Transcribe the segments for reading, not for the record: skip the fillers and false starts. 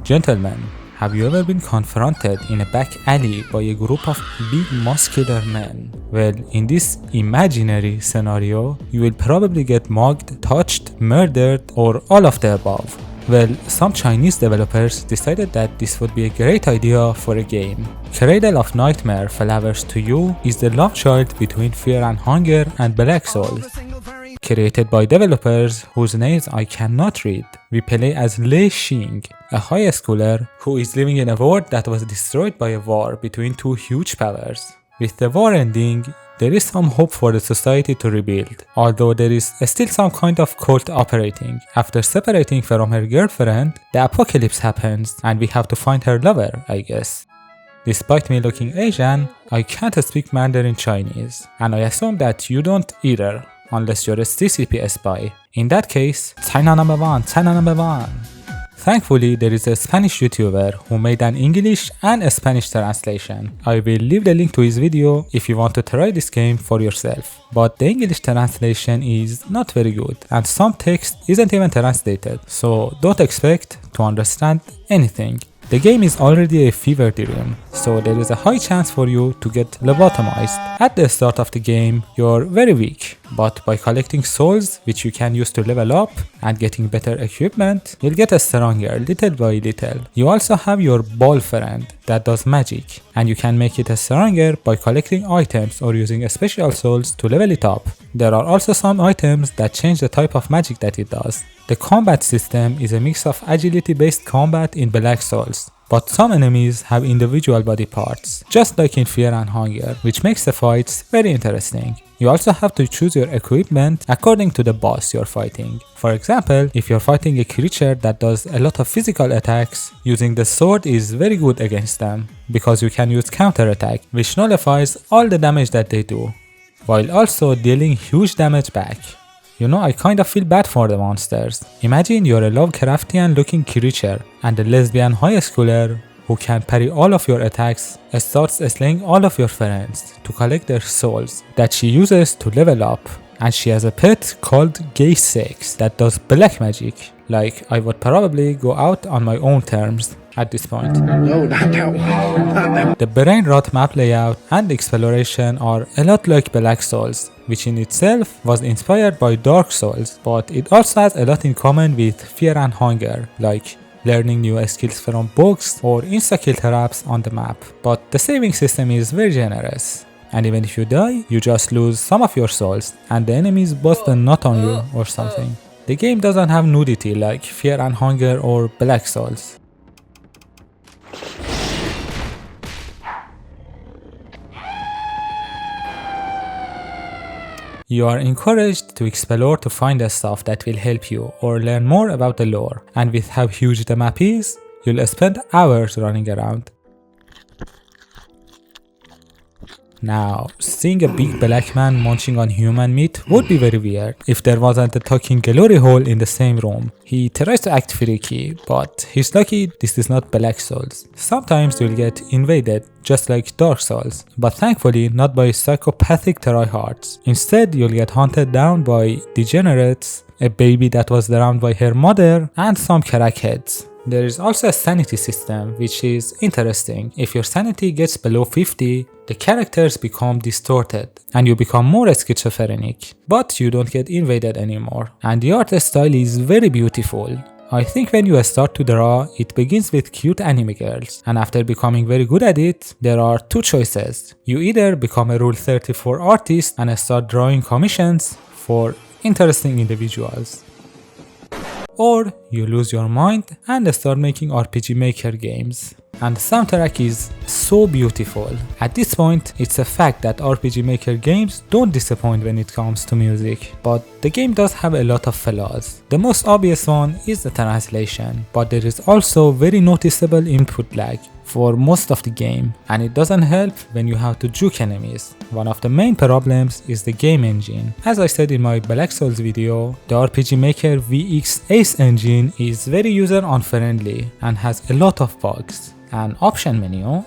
Gentlemen, have you ever been confronted in a back alley by a group of big muscular men? Well, in this imaginary scenario, you will probably get mugged, touched, murdered, or all of the above. Well, some Chinese developers decided that this would be a great idea for a game. Cradle of Nightmare Flowers to You is the love child between Fear and Hunger and Black Souls. Created by developers whose names I cannot read. We play as Lei Xing, a high schooler who is living in a world that was destroyed by a war between two huge powers. With the war ending, there is some hope for the society to rebuild, although there is still some kind of cult operating. After separating from her girlfriend, the apocalypse happens and we have to find her lover, I guess. Despite me looking Asian, I can't speak Mandarin Chinese, and I assume that you don't either, unless you're a CCP spy. In that case, China number one. Thankfully, there is a Spanish YouTuber who made an English and a Spanish translation. I will leave the link to his video if you want to try this game for yourself. But the English translation is not very good and some text isn't even translated, so don't expect to understand anything. The game is already a fever dream, so there is a high chance for you to get lobotomized. At the start of the game, you're very weak, but by collecting souls, which you can use to level up, and getting better equipment, you'll get stronger little by little. You also have your ball friend that does magic, and you can make it stronger by collecting items or using special souls to level it up. There are also some items that change the type of magic that it does. The combat system is a mix of agility-based combat in Black Souls, but some enemies have individual body parts, just like in Fear and Hunger, which makes the fights very interesting. You also have to choose your equipment according to the boss you're fighting. For example, if you're fighting a creature that does a lot of physical attacks, using the sword is very good against them, because you can use counterattack, which nullifies all the damage that they do, while also dealing huge damage back. You know, I kind of feel bad for the monsters. Imagine you're a Lovecraftian looking creature and a lesbian high schooler who can parry all of your attacks starts slaying all of your friends to collect their souls that she uses to level up. And she has a pet called Gay Sex that does black magic. Like, I would probably go out on my own terms at this point. No, not that one. The brain rot map layout and exploration are a lot like Black Souls, which in itself was inspired by Dark Souls, but it also has a lot in common with Fear and Hunger, like learning new skills from books or insta-kill traps on the map. But the saving system is very generous, and even if you die, you just lose some of your souls and the enemies bust a nut on you or something. The game doesn't have nudity like Fear and Hunger or Black Souls. You are encouraged to explore to find the stuff that will help you or learn more about the lore, and with how huge the map is, you'll spend hours running around. Now, seeing a big black man munching on human meat would be very weird if there wasn't a talking glory hole in the same room. He tries to act freaky, but he's lucky this is not Black Souls. Sometimes you'll get invaded, just like Dark Souls, but thankfully not by psychopathic tryhards. Instead, you'll get hunted down by degenerates, a baby that was drowned by her mother, and some crackheads. There is also a sanity system, which is interesting. If your sanity gets below 50, the characters become distorted and you become more schizophrenic, but you don't get invaded anymore. And the art style is very beautiful. I think when you start to draw, it begins with cute anime girls, and after becoming very good at it, there are two choices. You either become a Rule 34 artist and start drawing commissions for interesting individuals, or you lose your mind and start making RPG Maker games. And the soundtrack is so beautiful. At this point, it's a fact that RPG Maker games don't disappoint when it comes to music, but the game does have a lot of flaws. The most obvious one is the translation, but there is also very noticeable input lag for most of the game, and it doesn't help when you have to juke enemies. One of the main problems is the game engine. As I said in my Black Souls video, the RPG Maker VX Ace engine is very user unfriendly and has a lot of bugs. An option menu?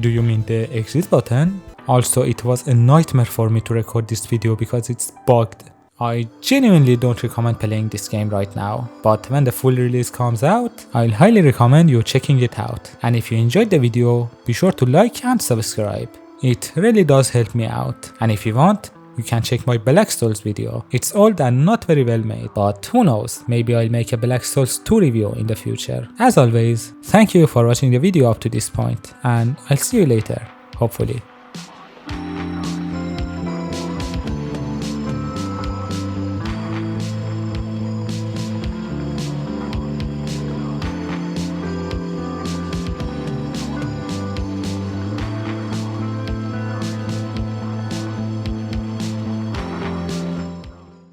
Do you mean the exit button? Also, it was a nightmare for me to record this video because it's bugged. I genuinely don't recommend playing this game right now, but when the full release comes out, I'll highly recommend you checking it out. And if you enjoyed the video, be sure to like and subscribe. It really does help me out. And if you want, you can check my Black Souls video. It's old and not very well made, but who knows, maybe I'll make a Black Souls 2 review in the future. As always, thank you for watching the video up to this point, and I'll see you later, hopefully.